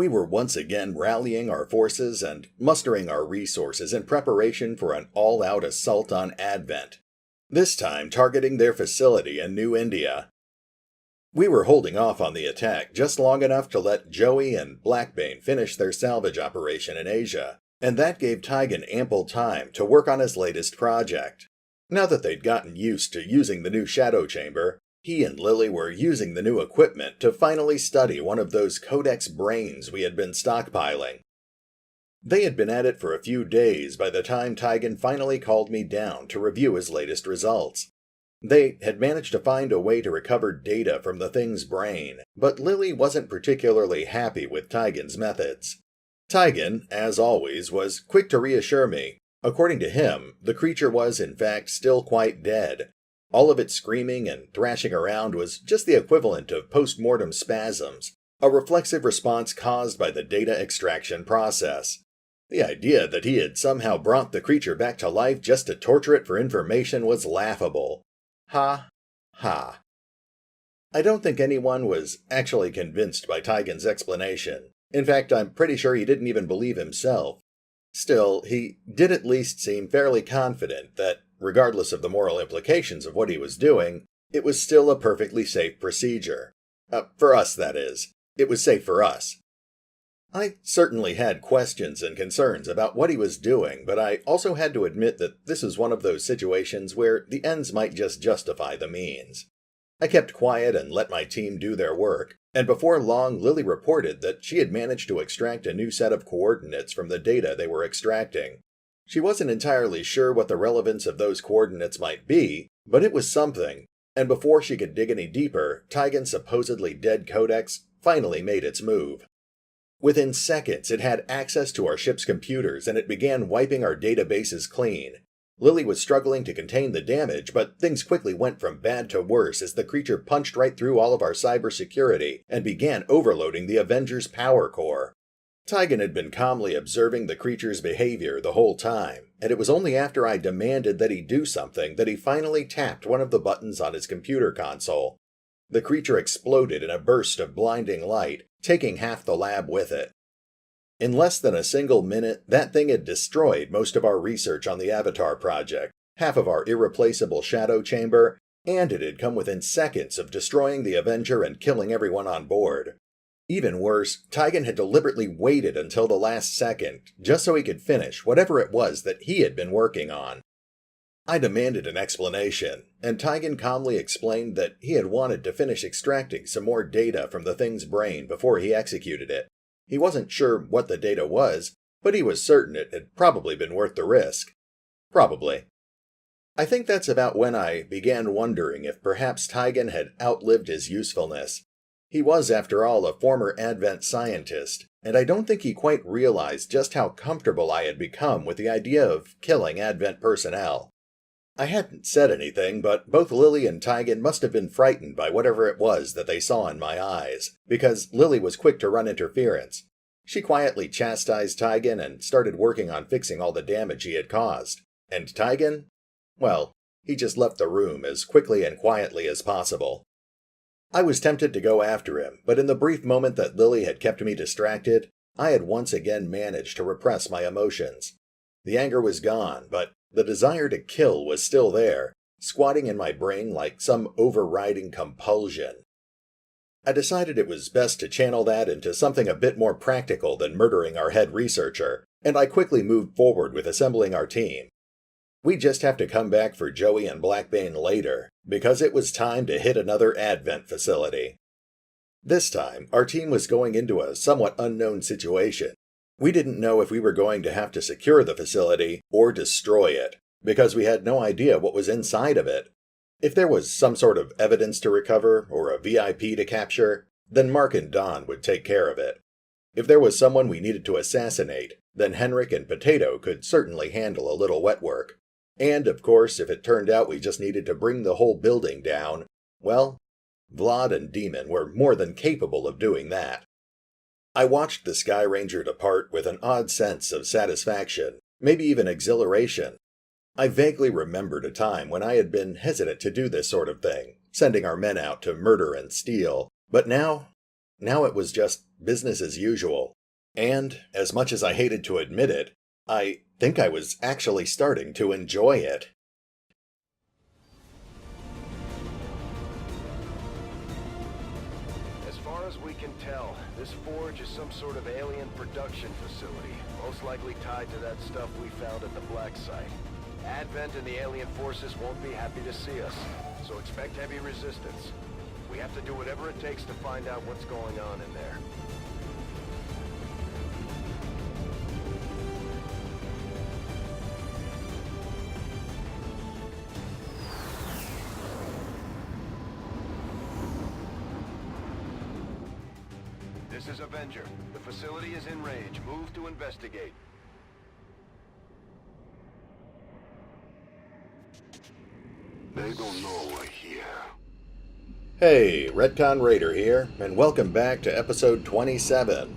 We were once again rallying our forces and mustering our resources in preparation for an all-out assault on Advent, this time targeting their facility in New India. We were holding off on the attack just long enough to let Joey and Blackbane finish their salvage operation in Asia, and that gave Tygan ample time to work on his latest project. Now that they'd gotten used to using the new shadow chamber, he and Lily were using the new equipment to finally study one of those codex brains we had been stockpiling. They had been at it for a few days by the time Tygan finally called me down to review his latest results. They had managed to find a way to recover data from the thing's brain, but Lily wasn't particularly happy with Tygan's methods. Tygan, as always, was quick to reassure me. According to him, the creature was, in fact, still quite dead. All of its screaming and thrashing around was just the equivalent of post-mortem spasms, a reflexive response caused by the data extraction process. The idea that he had somehow brought the creature back to life just to torture it for information was laughable. Ha, ha. I don't think anyone was actually convinced by Tygan's explanation. In fact, I'm pretty sure he didn't even believe himself. Still, he did at least seem fairly confident that, regardless of the moral implications of what he was doing, it was still a perfectly safe procedure. For us, that is. It was safe for us. I certainly had questions and concerns about what he was doing, but I also had to admit that this was one of those situations where the ends might just justify the means. I kept quiet and let my team do their work, and before long Lily reported that she had managed to extract a new set of coordinates from the data they were extracting. She wasn't entirely sure what the relevance of those coordinates might be, but it was something, and before she could dig any deeper, Tygan's supposedly dead codex finally made its move. Within seconds, it had access to our ship's computers, and it began wiping our databases clean. Lily was struggling to contain the damage, but things quickly went from bad to worse as the creature punched right through all of our cybersecurity and began overloading the Avengers' power core. Tygan had been calmly observing the creature's behavior the whole time, and it was only after I demanded that he do something that he finally tapped one of the buttons on his computer console. The creature exploded in a burst of blinding light, taking half the lab with it. In less than a single minute, that thing had destroyed most of our research on the Avatar project, half of our irreplaceable shadow chamber, and it had come within seconds of destroying the Avenger and killing everyone on board. Even worse, Tygan had deliberately waited until the last second, just so he could finish whatever it was that he had been working on. I demanded an explanation, and Tygan calmly explained that he had wanted to finish extracting some more data from the thing's brain before he executed it. He wasn't sure what the data was, but he was certain it had probably been worth the risk. Probably. I think that's about when I began wondering if perhaps Tygan had outlived his usefulness. He was, after all, a former Advent scientist, and I don't think he quite realized just how comfortable I had become with the idea of killing Advent personnel. I hadn't said anything, but both Lily and Tygan must have been frightened by whatever it was that they saw in my eyes, because Lily was quick to run interference. She quietly chastised Tygan and started working on fixing all the damage he had caused. And Tygan? Well, he just left the room as quickly and quietly as possible. I was tempted to go after him, but in the brief moment that Lily had kept me distracted, I had once again managed to repress my emotions. The anger was gone, but the desire to kill was still there, squatting in my brain like some overriding compulsion. I decided it was best to channel that into something a bit more practical than murdering our head researcher, and I quickly moved forward with assembling our team. We'd just have to come back for Joey and Blackbane later, because it was time to hit another Advent facility. This time, our team was going into a somewhat unknown situation. We didn't know if we were going to have to secure the facility or destroy it, because we had no idea what was inside of it. If there was some sort of evidence to recover or a VIP to capture, then Mark and Don would take care of it. If there was someone we needed to assassinate, then Henrik and Potato could certainly handle a little wet work. And, of course, if it turned out we just needed to bring the whole building down, well, Vlad and Demon were more than capable of doing that. I watched the Sky Ranger depart with an odd sense of satisfaction, maybe even exhilaration. I vaguely remembered a time when I had been hesitant to do this sort of thing, sending our men out to murder and steal, but now now it was just business as usual. And, as much as I hated to admit it, I think I was actually starting to enjoy it. As far as we can tell, this forge is some sort of alien production facility, most likely tied to that stuff we found at the Black Site. Advent and the alien forces won't be happy to see us, so expect heavy resistance. We have to do whatever it takes to find out what's going on in there. This is Avenger. The facility is in range. Move to investigate. They don't know we're here. Hey, RetconRaider here, and welcome back to episode 27.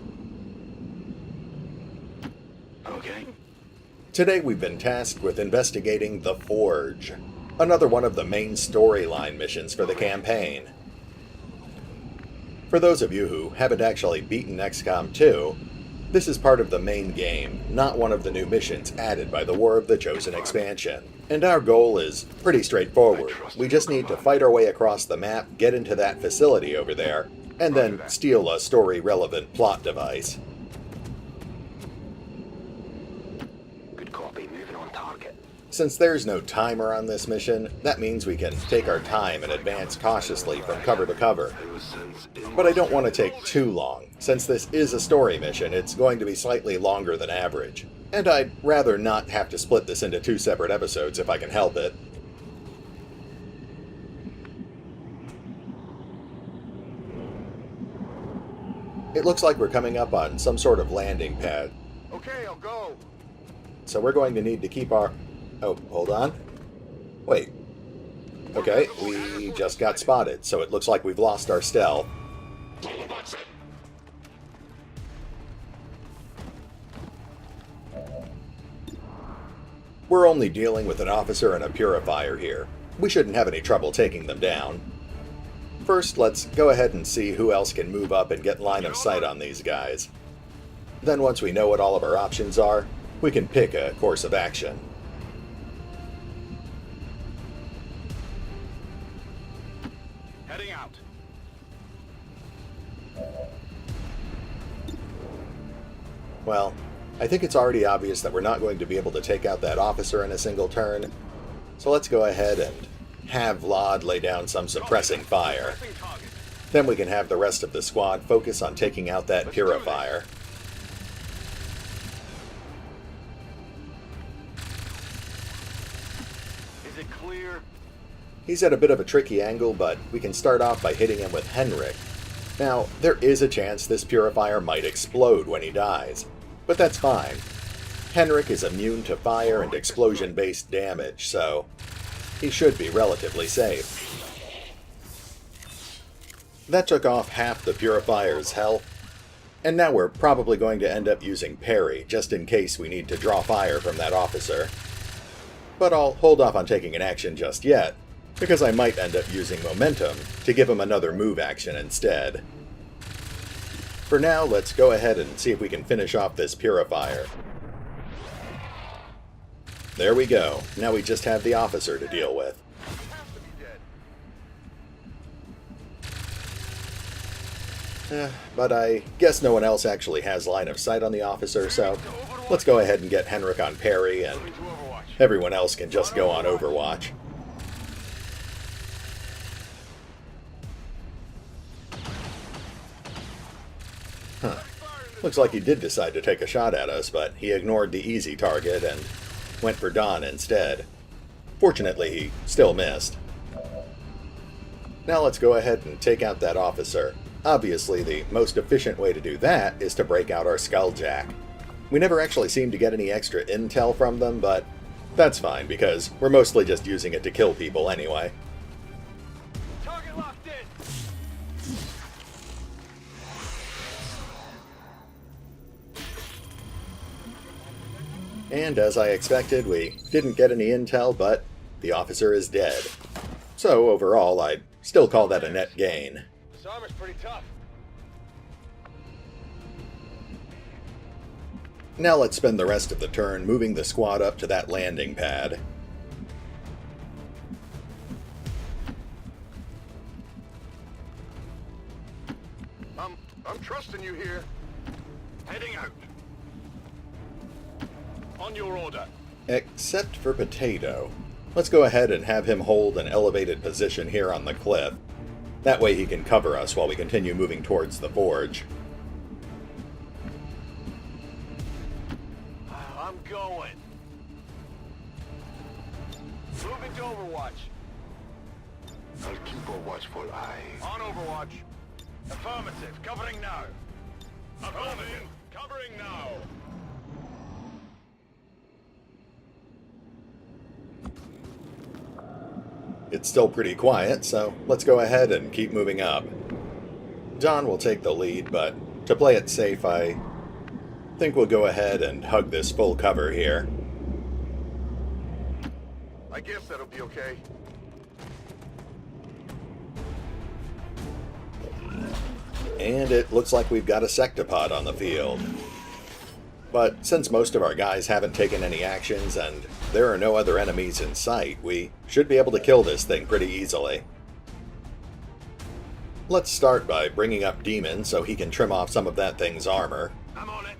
Okay. Today we've been tasked with investigating the Forge, another one of the main storyline missions for the campaign. For those of you who haven't actually beaten XCOM 2, this is part of the main game, not one of the new missions added by the War of the Chosen expansion. And our goal is pretty straightforward. We just need to fight our way across the map, get into that facility over there, and then steal a story-relevant plot device. Good copy. Moving on target. Since there's no timer on this mission, that means we can take our time and advance cautiously from cover to cover. But I don't want to take too long. Since this is a story mission, it's going to be slightly longer than average. And I'd rather not have to split this into 2 separate episodes if I can help it. It looks like we're coming up on some sort of landing pad. Okay, I'll go. So we're going to need to keep our... Oh, hold on. Wait. Okay, we just got spotted, so it looks like we've lost our stealth. We're only dealing with an officer and a purifier here. We shouldn't have any trouble taking them down. First, let's go ahead and see who else can move up and get line of sight on these guys. Then once we know what all of our options are, we can pick a course of action. Heading out. Well, I think it's already obvious that we're not going to be able to take out that officer in a single turn, so let's go ahead and have Vlad lay down some suppressing fire. Then we can have the rest of the squad focus on taking out that purifier. Is it clear? He's at a bit of a tricky angle, but we can start off by hitting him with Henrik. Now, there is a chance this purifier might explode when he dies, but that's fine. Henrik is immune to fire and explosion-based damage, so he should be relatively safe. That took off half the purifier's health, and now we're probably going to end up using parry, just in case we need to draw fire from that officer. But I'll hold off on taking an action just yet, because I might end up using momentum to give him another move action instead. For now, let's go ahead and see if we can finish off this purifier. There we go. Now we just have the officer to deal with. But I guess no one else actually has line of sight on the officer, so let's go ahead and get Henrik on parry, and everyone else can just go on Overwatch. Huh. Looks like he did decide to take a shot at us, but he ignored the easy target and went for Don instead. Fortunately, he still missed. Now let's go ahead and take out that officer. Obviously, the most efficient way to do that is to break out our Skulljack. We never actually seem to get any extra intel from them, but that's fine because we're mostly just using it to kill people anyway. Target locked in. And as I expected, we didn't get any intel, but the officer is dead. So overall, I'd still call that a net gain. This armor's pretty tough. Now let's spend the rest of the turn moving the squad up to that landing pad. I'm trusting you here. Heading out. On your order. Except for Potato. Let's go ahead and have him hold an elevated position here on the cliff. That way he can cover us while we continue moving towards the forge. I'm going. Moving to Overwatch. I'll keep a watchful eye. On Overwatch. Affirmative. Covering now. Affirmative. Covering now. It's still pretty quiet, so let's go ahead and keep moving up. John will take the lead, but to play it safe, I think we'll go ahead and hug this full cover here. I guess that'll be okay. And it looks like we've got a sectopod on the field. But since most of our guys haven't taken any actions and there are no other enemies in sight, we should be able to kill this thing pretty easily. Let's start by bringing up Demon so he can trim off some of that thing's armor. I'm on it.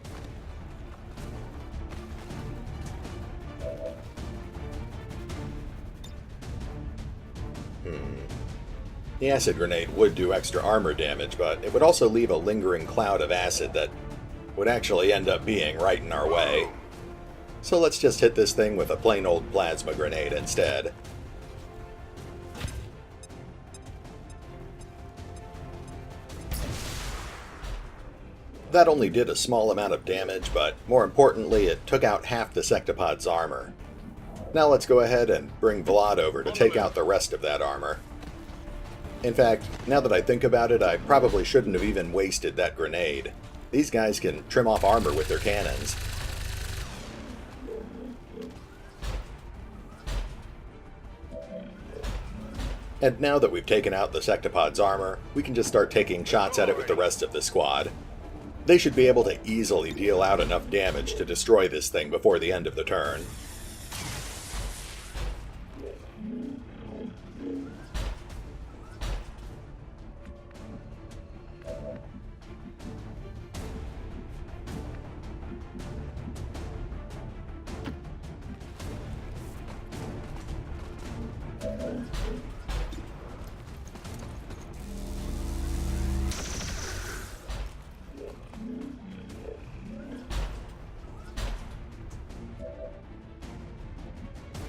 The acid grenade would do extra armor damage, but it would also leave a lingering cloud of acid that would actually end up being right in our way. So let's just hit this thing with a plain old plasma grenade instead. That only did a small amount of damage, but more importantly, it took out half the sectopod's armor. Now let's go ahead and bring Vlad over to take out the rest of that armor. In fact, now that I think about it, I probably shouldn't have even wasted that grenade. These guys can trim off armor with their cannons. And now that we've taken out the sectopod's armor, we can just start taking shots at it with the rest of the squad. They should be able to easily deal out enough damage to destroy this thing before the end of the turn.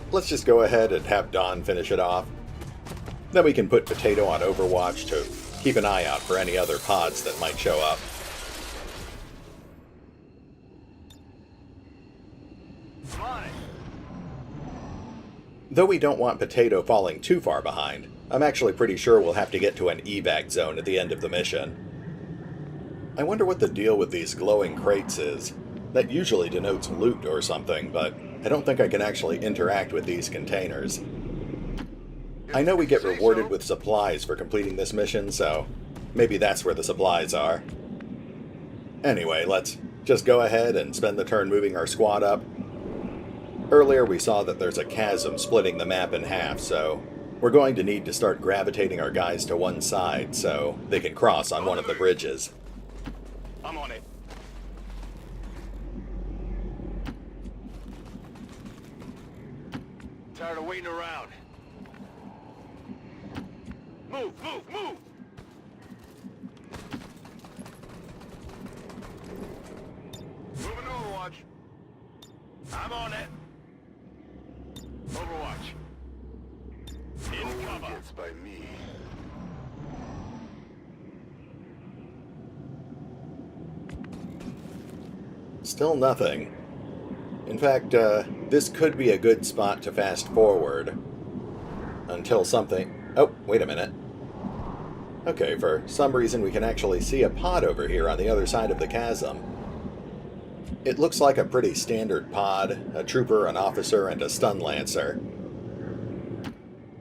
Let's just go ahead and have Dawn finish it off. Then we can put Potato on Overwatch to keep an eye out for any other pods that might show up. Though we don't want Potato falling too far behind, I'm actually pretty sure we'll have to get to an evac zone at the end of the mission. I wonder what the deal with these glowing crates is. That usually denotes loot or something, but I don't think I can actually interact with these containers. I know we get rewarded with supplies for completing this mission, so maybe that's where the supplies are. Anyway, let's just go ahead and spend the turn moving our squad up. Earlier we saw that there's a chasm splitting the map in half, so we're going to need to start gravitating our guys to one side so they can cross on one of the bridges. I'm on it. Tired of waiting around. Move, move, move! Moving to Overwatch. I'm on it. Overwatch. In cover. Gets by me. Still nothing. In fact, this could be a good spot to fast forward. Until something... Oh, wait a minute. Okay, for some reason we can actually see a pod over here on the other side of the chasm. It looks like a pretty standard pod, a trooper, an officer, and a stun lancer.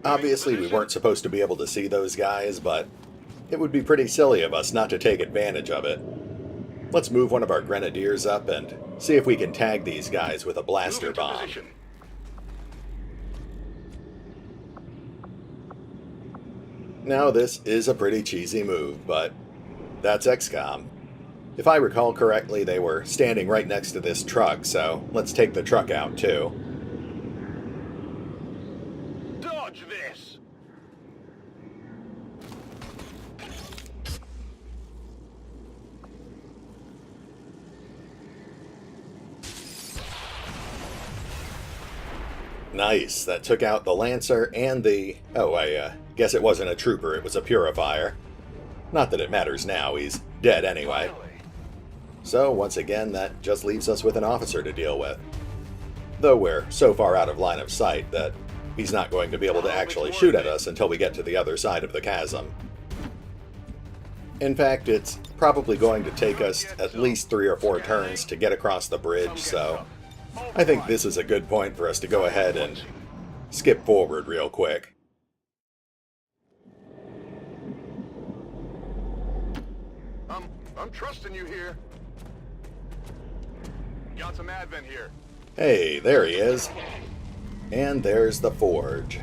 Obviously we weren't supposed to be able to see those guys, but it would be pretty silly of us not to take advantage of it. Let's move one of our grenadiers up and see if we can tag these guys with a blaster bomb. Now, this is a pretty cheesy move, but that's XCOM. If I recall correctly, they were standing right next to this truck, so let's take the truck out too. Dodge this! Nice, that took out the Lancer and the... Oh, I guess it wasn't a trooper, it was a purifier. Not that it matters now, he's dead anyway. So, once again, that just leaves us with an officer to deal with. Though we're so far out of line of sight that he's not going to be able to actually shoot at us until we get to the other side of the chasm. In fact, it's probably going to take us at least 3 or 4 turns to get across the bridge, so I think this is a good point for us to go ahead and skip forward real quick. I'm trusting you here. Got some advent here. Hey, there he is. And there's the Forge.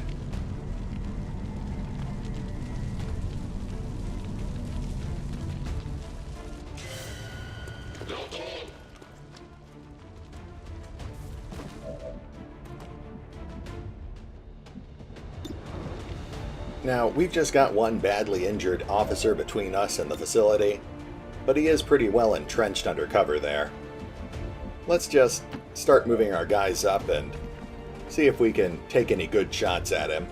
Now, we've just got one badly injured officer between us and the facility, but he is pretty well entrenched under cover there. Let's just start moving our guys up and see if we can take any good shots at him.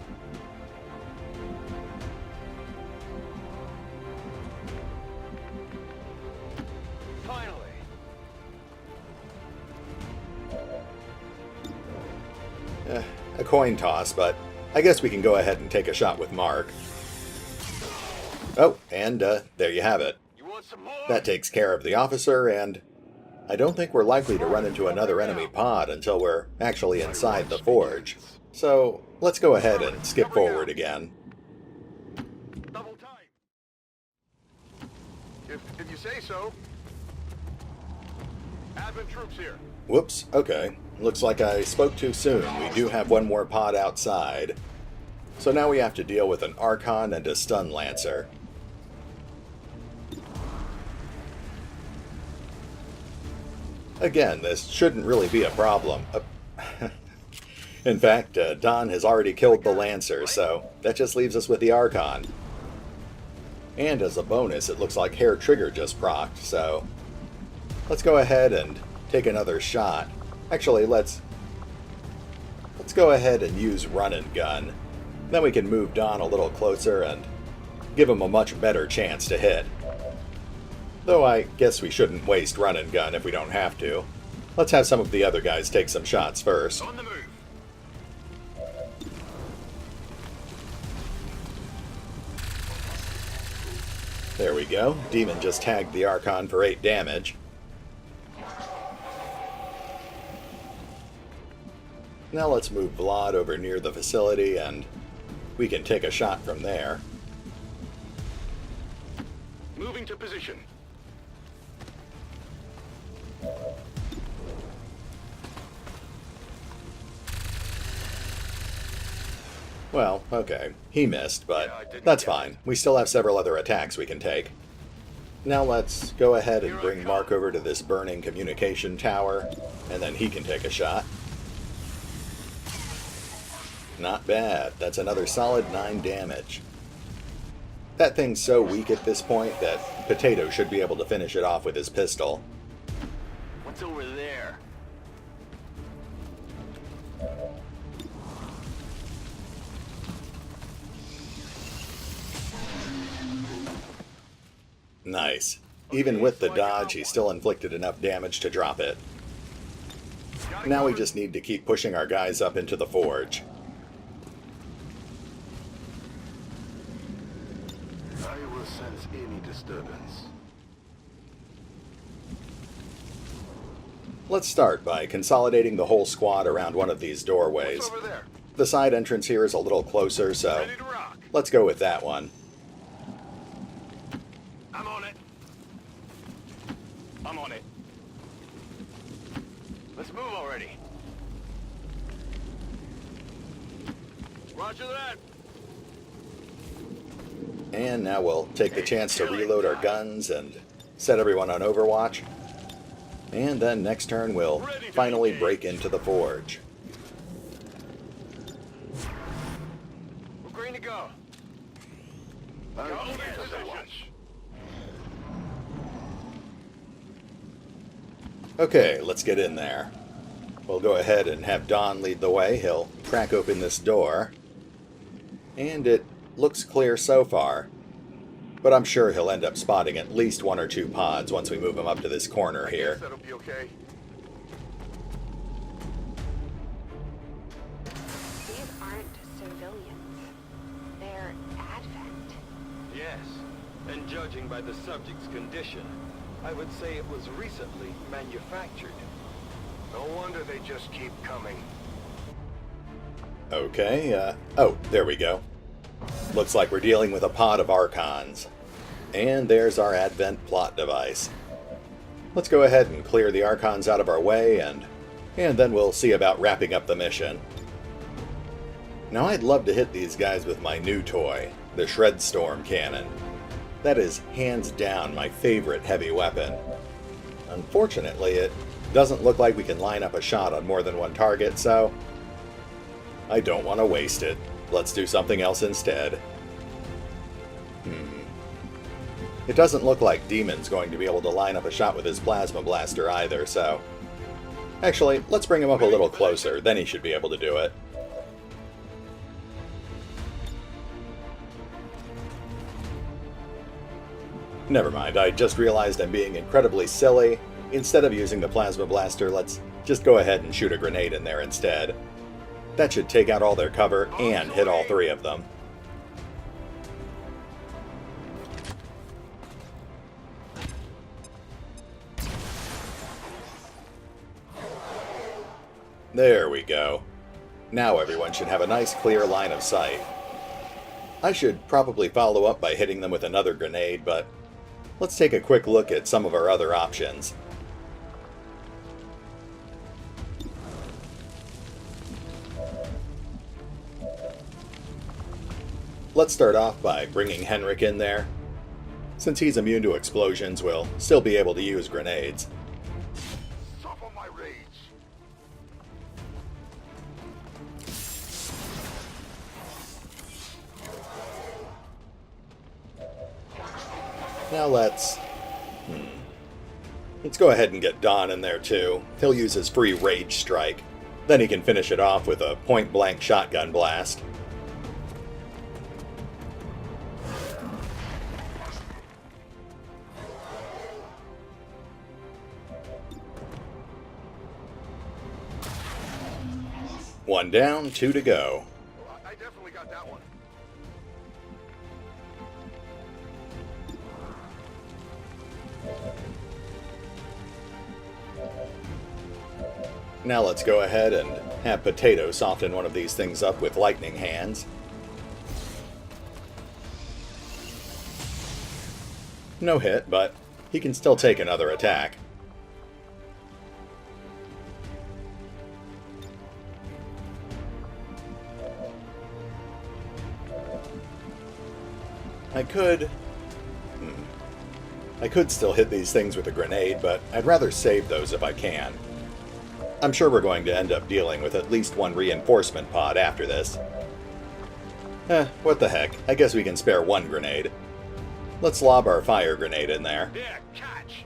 Finally. A coin toss, but I guess we can go ahead and take a shot with Mark. Oh, and there you have it. You want some more? That takes care of the officer, and I don't think we're likely to run into another enemy pod until we're actually inside the Forge. So, let's go ahead and skip forward again. Double time. If you say so. Advent troops here. Whoops, okay. Looks like I spoke too soon. We do have one more pod outside. So now we have to deal with an Archon and a Stun Lancer. Again, this shouldn't really be a problem. In fact, Don has already killed the Lancer, so that just leaves us with the Archon. And as a bonus, it looks like Hair Trigger just procced, so let's go ahead and take another shot. Actually, let's go ahead and use Run and Gun. Then we can move Don a little closer and give him a much better chance to hit. Though I guess we shouldn't waste Run and Gun if we don't have to. Let's have some of the other guys take some shots first. On the move. There we go. Demon just tagged the Archon for 8 damage. Now let's move Vlad over near the facility and we can take a shot from there. Moving to position. Well, okay. He missed, but that's fine. We still have several other attacks we can take. Now let's go ahead and bring Mark over to this burning communication tower, and then he can take a shot. Not bad. That's another solid 9 damage. That thing's so weak at this point that Potato should be able to finish it off with his pistol. What's over there? Nice. Even with the dodge, he still inflicted enough damage to drop it. Now we just need to keep pushing our guys up into the Forge. I will sense any disturbance. Let's start by consolidating the whole squad around one of these doorways. What's over there? The side entrance here is a little closer, so Ready to rock. let's go with that one. I'm on it. I'm on it. Let's move already. Roger that. And now we'll take the chance to reload our guns and set everyone on Overwatch. And then next turn we'll finally break into the Forge. We're green to go. Okay, let's get in there. We'll go ahead and have Don lead the way. He'll crack open this door. And it looks clear so far. But I'm sure he'll end up spotting at least one or two pods once we move him up to this corner here. That'll be okay. These aren't civilians. They're Advent. Yes, and judging by the subject's condition, I would say it was recently manufactured. No wonder they just keep coming. Okay, oh, there we go. Looks like we're dealing with a pod of Archons. And there's our Advent plot device. Let's go ahead and clear the Archons out of our way, and then we'll see about wrapping up the mission. Now I'd love to hit these guys with my new toy, the Shredstorm Cannon. That is hands down my favorite heavy weapon. Unfortunately, it doesn't look like we can line up a shot on more than one target, so I don't want to waste it. Let's do something else instead. It doesn't look like Demon's going to be able to line up a shot with his plasma blaster either, so actually, let's bring him up a little closer, then he should be able to do it. Never mind, I just realized I'm being incredibly silly. Instead of using the plasma blaster, let's just go ahead and shoot a grenade in there instead. That should take out all their cover and hit all three of them. There we go. Now everyone should have a nice clear line of sight. I should probably follow up by hitting them with another grenade, but let's take a quick look at some of our other options. Let's start off by bringing Henrik in there. Since he's immune to explosions, we'll still be able to use grenades. Suffer my rage. Now let's go ahead and get Don in there too. He'll use his free rage strike. Then he can finish it off with a point-blank shotgun blast. One down, two to go. I definitely got that one. Now let's go ahead and have Potato soften one of these things up with lightning hands. No hit, but he can still take another attack. I could still hit these things with a grenade, but I'd rather save those if I can. I'm sure we're going to end up dealing with at least one reinforcement pod after this. What the heck, I guess we can spare one grenade. Let's lob our fire grenade in there. Yeah, catch.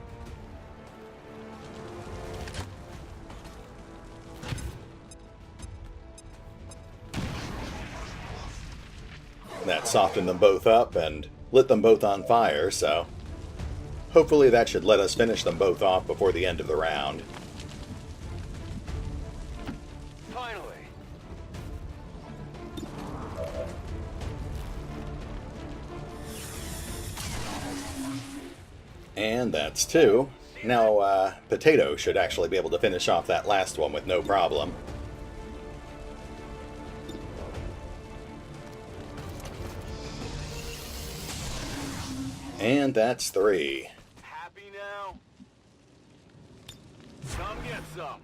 That softened them both up and lit them both on fire, so hopefully that should let us finish them both off before the end of the round. Finally. And that's two. Now, Potato should actually be able to finish off that last one with no problem. And that's three. Happy now? Come get some.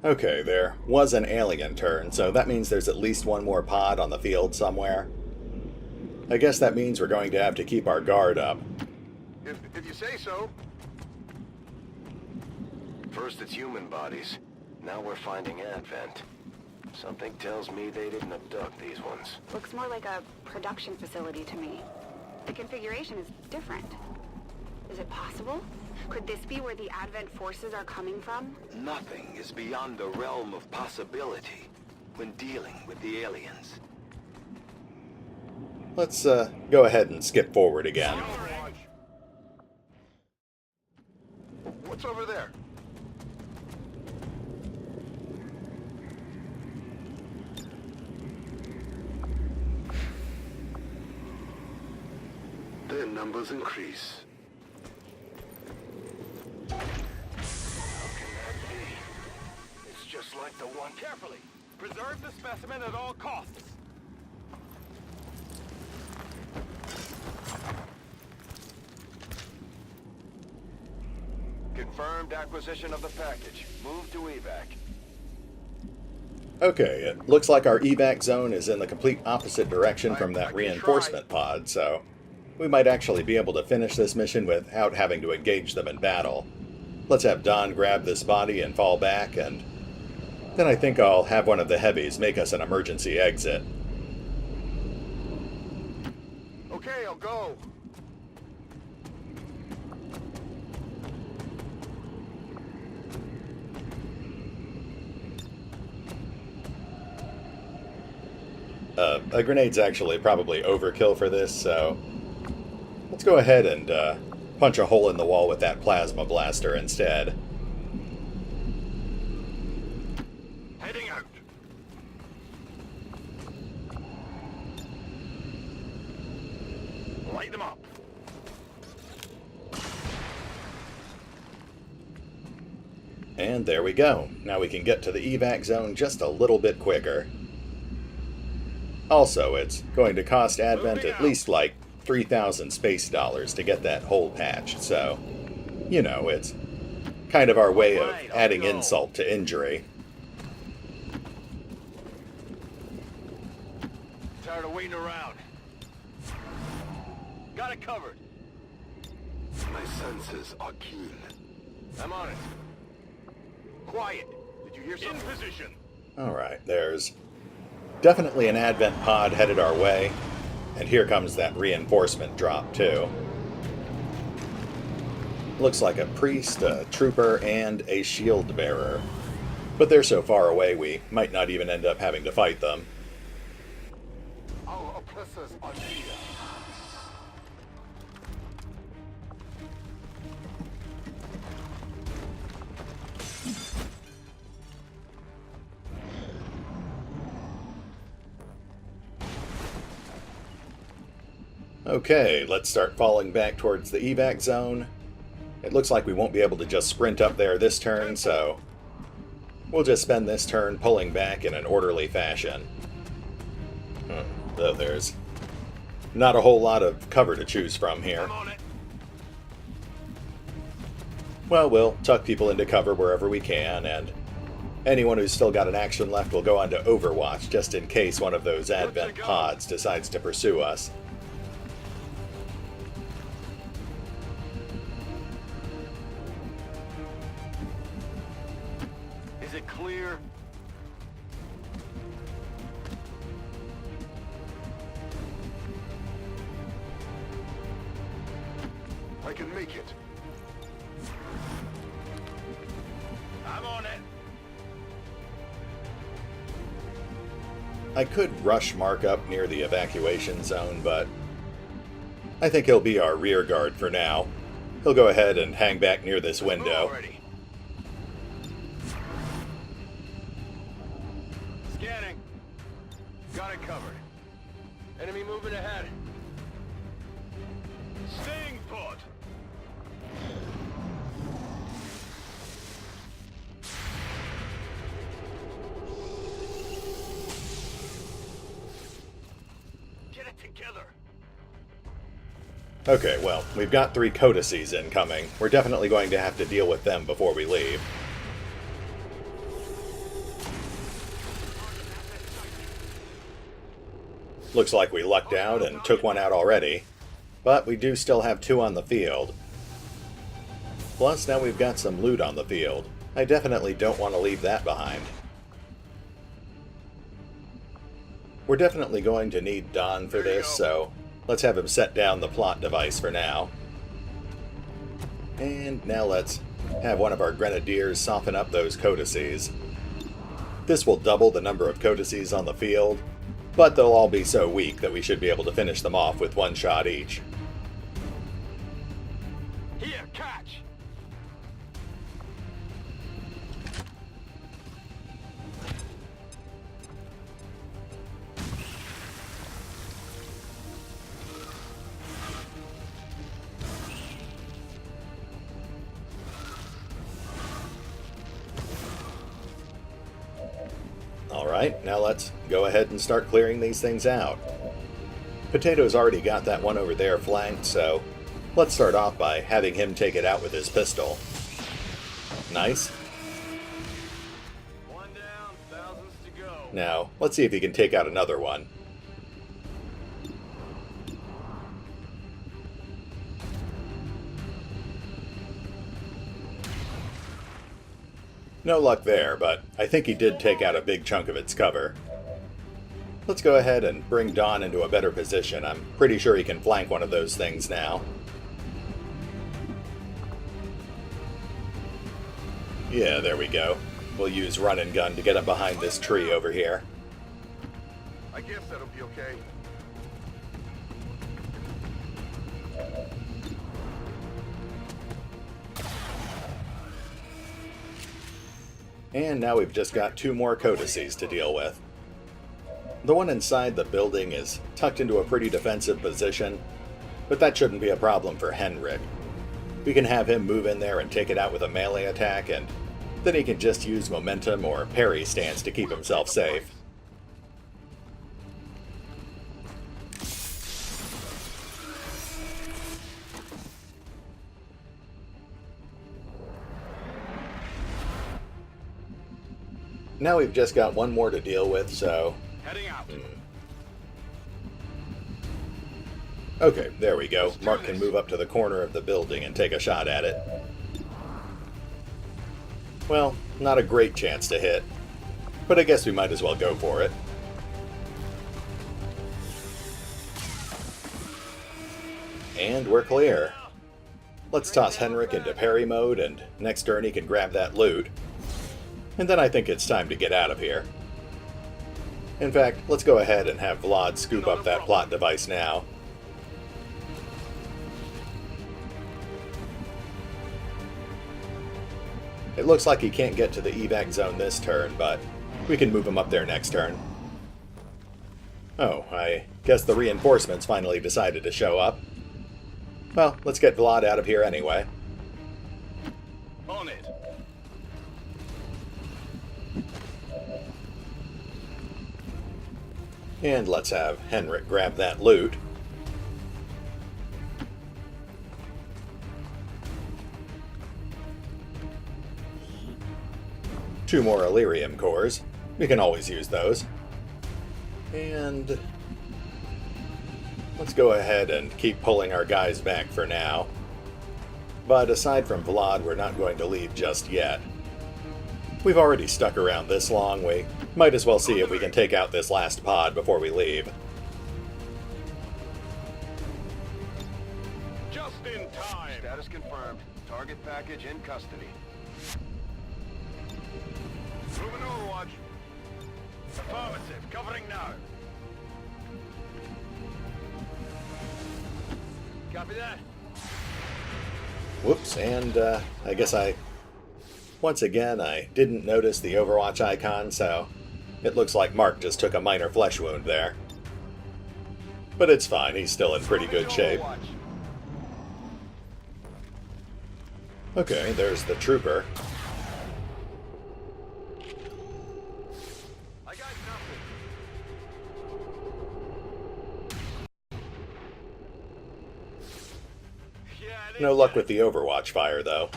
Okay, there was an alien turn, so that means there's at least one more pod on the field somewhere. I guess that means we're going to have to keep our guard up. If you say so. First it's human bodies. Now we're finding Advent. Something tells me they didn't abduct these ones. Looks more like a production facility to me. The configuration is different. Is it possible? Could this be where the Advent forces are coming from? Nothing is beyond the realm of possibility when dealing with the aliens. Let's go ahead and skip forward again. What's over there? Their numbers increase. How can that be? It's just like the one. Carefully! Preserve the specimen at all costs! Confirmed acquisition of the package. Move to evac. Okay, it looks like our evac zone is in the complete opposite direction from that reinforcement pod, so we might actually be able to finish this mission without having to engage them in battle. Let's have Don grab this body and fall back, and then I think I'll have one of the heavies make us an emergency exit. Okay, I'll go. A grenade's actually probably overkill for this, so let's go ahead and punch a hole in the wall with that plasma blaster instead. Heading out! Light them up! And there we go. Now we can get to the evac zone just a little bit quicker. Also, it's going to cost Advent at least like 3,000 space dollars to get that hole patched, so, you know, it's kind of our way of adding insult to injury. Tired of waiting around. Got it covered. My senses are keen. I'm on it. Quiet. Did you hear something? In position. Alright, there's definitely an Advent pod headed our way, and here comes that reinforcement drop, too. Looks like a priest, a trooper, and a shield bearer. But they're so far away we might not even end up having to fight them. Our oppressors are here. Okay, let's start falling back towards the evac zone. It looks like we won't be able to just sprint up there this turn, so we'll just spend this turn pulling back in an orderly fashion. Though there's not a whole lot of cover to choose from here. I'm on it. Well, we'll tuck people into cover wherever we can, and anyone who's still got an action left will go on to Overwatch just in case one of those Advent pods decides to pursue us. Is it clear? I can make it. I'm on it. I could rush Mark up near the evacuation zone, but I think he'll be our rear guard for now. He'll go ahead and hang back near this window. Already. Scanning. Got it covered. Enemy moving ahead. Staying put. Get it together. Okay, well, we've got 3 codices incoming. We're definitely going to have to deal with them before we leave. Looks like we lucked out and took one out already, but we do still have 2 on the field. Plus, now we've got some loot on the field. I definitely don't want to leave that behind. We're definitely going to need Don for this, so let's have him set down the plot device for now. And now let's have one of our grenadiers soften up those codices. This will double the number of codices on the field, but they'll all be so weak that we should be able to finish them off with 1 shot each. Here, catch! Alright, now let's go ahead and start clearing these things out. Potato's already got that one over there flanked, so let's start off by having him take it out with his pistol. Nice. 1 down, thousands to go. Now, let's see if he can take out another one. No luck there, but I think he did take out a big chunk of its cover. Let's go ahead and bring Don into a better position. I'm pretty sure he can flank one of those things now. Yeah, there we go. We'll use run and gun to get him behind this tree over here. I guess that'll be okay. And now we've just got 2 more codices to deal with. The one inside the building is tucked into a pretty defensive position, but that shouldn't be a problem for Henrik. We can have him move in there and take it out with a melee attack, and then he can just use momentum or parry stance to keep himself safe. Now we've just got 1 more to deal with, so... Heading out. Okay, there we go. Mark can move up to the corner of the building and take a shot at it. Well, not a great chance to hit, but I guess we might as well go for it. And we're clear. Let's toss Henrik into parry mode, and next turn he can grab that loot. And then I think it's time to get out of here. In fact, let's go ahead and have Vlad scoop up that plot device now. It looks like he can't get to the evac zone this turn, but we can move him up there next turn. Oh, I guess the reinforcements finally decided to show up. Well, let's get Vlad out of here anyway. On it. And let's have Henrik grab that loot. Two more Elerium cores. We can always use those. And let's go ahead and keep pulling our guys back for now. But aside from Vlad, we're not going to leave just yet. We've already stuck around this long, we might as well see if we can take out this last pod before we leave. Just in time. Status confirmed. Target package in custody. Moving overwatch. Affirmative. Covering now. Copy that. Whoops, and I guess once again, I didn't notice the Overwatch icon, so it looks like Mark just took a minor flesh wound there. But it's fine, he's still in pretty good shape. Okay, there's the trooper. I got nothing. Yeah, No luck with the Overwatch fire, though.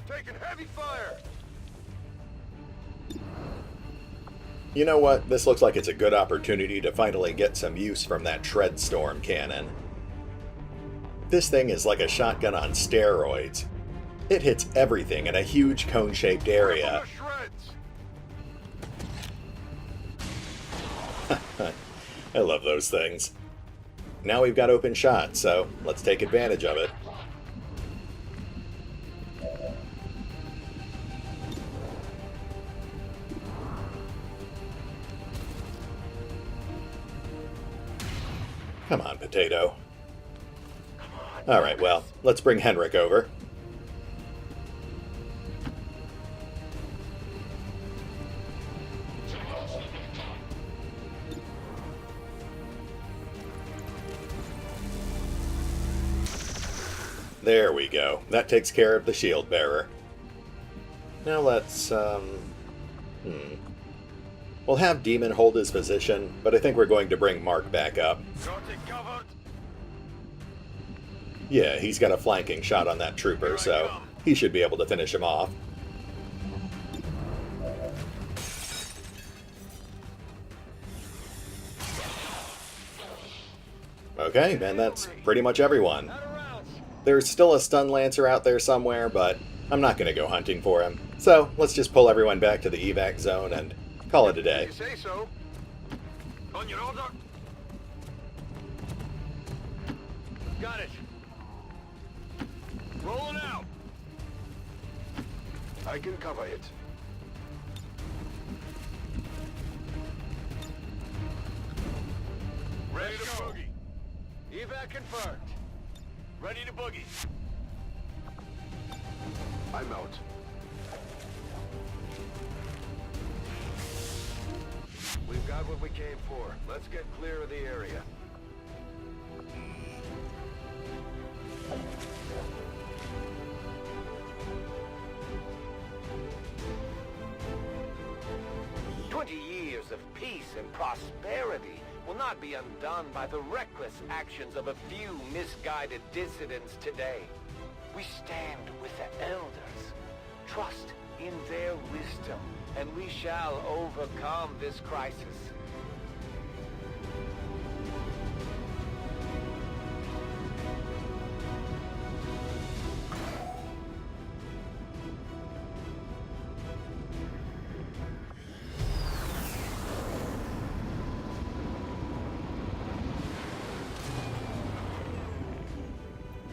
Taking heavy fire. You know what? This looks like it's a good opportunity to finally get some use from that Treadstorm cannon. This thing is like a shotgun on steroids. It hits everything in a huge cone-shaped area. I love those things. Now we've got open shot, so let's take advantage of it. Come on, potato. Alright, well, let's bring Henrik over. There we go. That takes care of the shield bearer. Now let's, We'll have Demon hold his position, but I think we're going to bring Mark back up. Got it covered. Yeah, he's got a flanking shot on that trooper, so he should be able to finish him off. Okay, and that's pretty much everyone. There's still a stun lancer out there somewhere, but I'm not going to go hunting for him. So let's just pull everyone back to the evac zone and call it a day. You say so. On your order. Got it. Rolling out. I can cover it. Ready to boogie. Evac confirmed. Ready to boogie. I'm out. We've got what we came for. Let's get clear of the area. Years of peace and prosperity will not be undone by the reckless actions of a few misguided dissidents today. We stand with the elders, trust in their wisdom, and we shall overcome this crisis.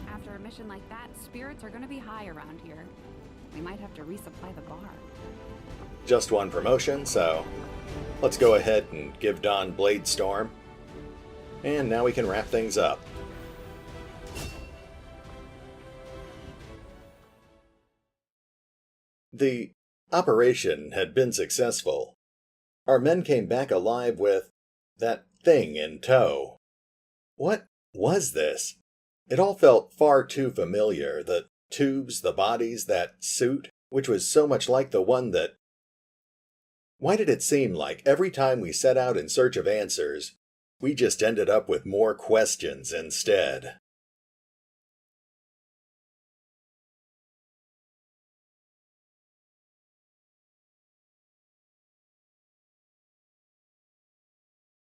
After a mission like that, spirits are going to be high around here. We might have to resupply the bar. Just one promotion, so let's go ahead and give Don Blade Storm. And now we can wrap things up. The operation had been successful. Our men came back alive with that thing in tow. What was this? It all felt far too familiar. The tubes, the bodies, that suit, which was so much like the one that... Why did it seem like every time we set out in search of answers, we just ended up with more questions instead?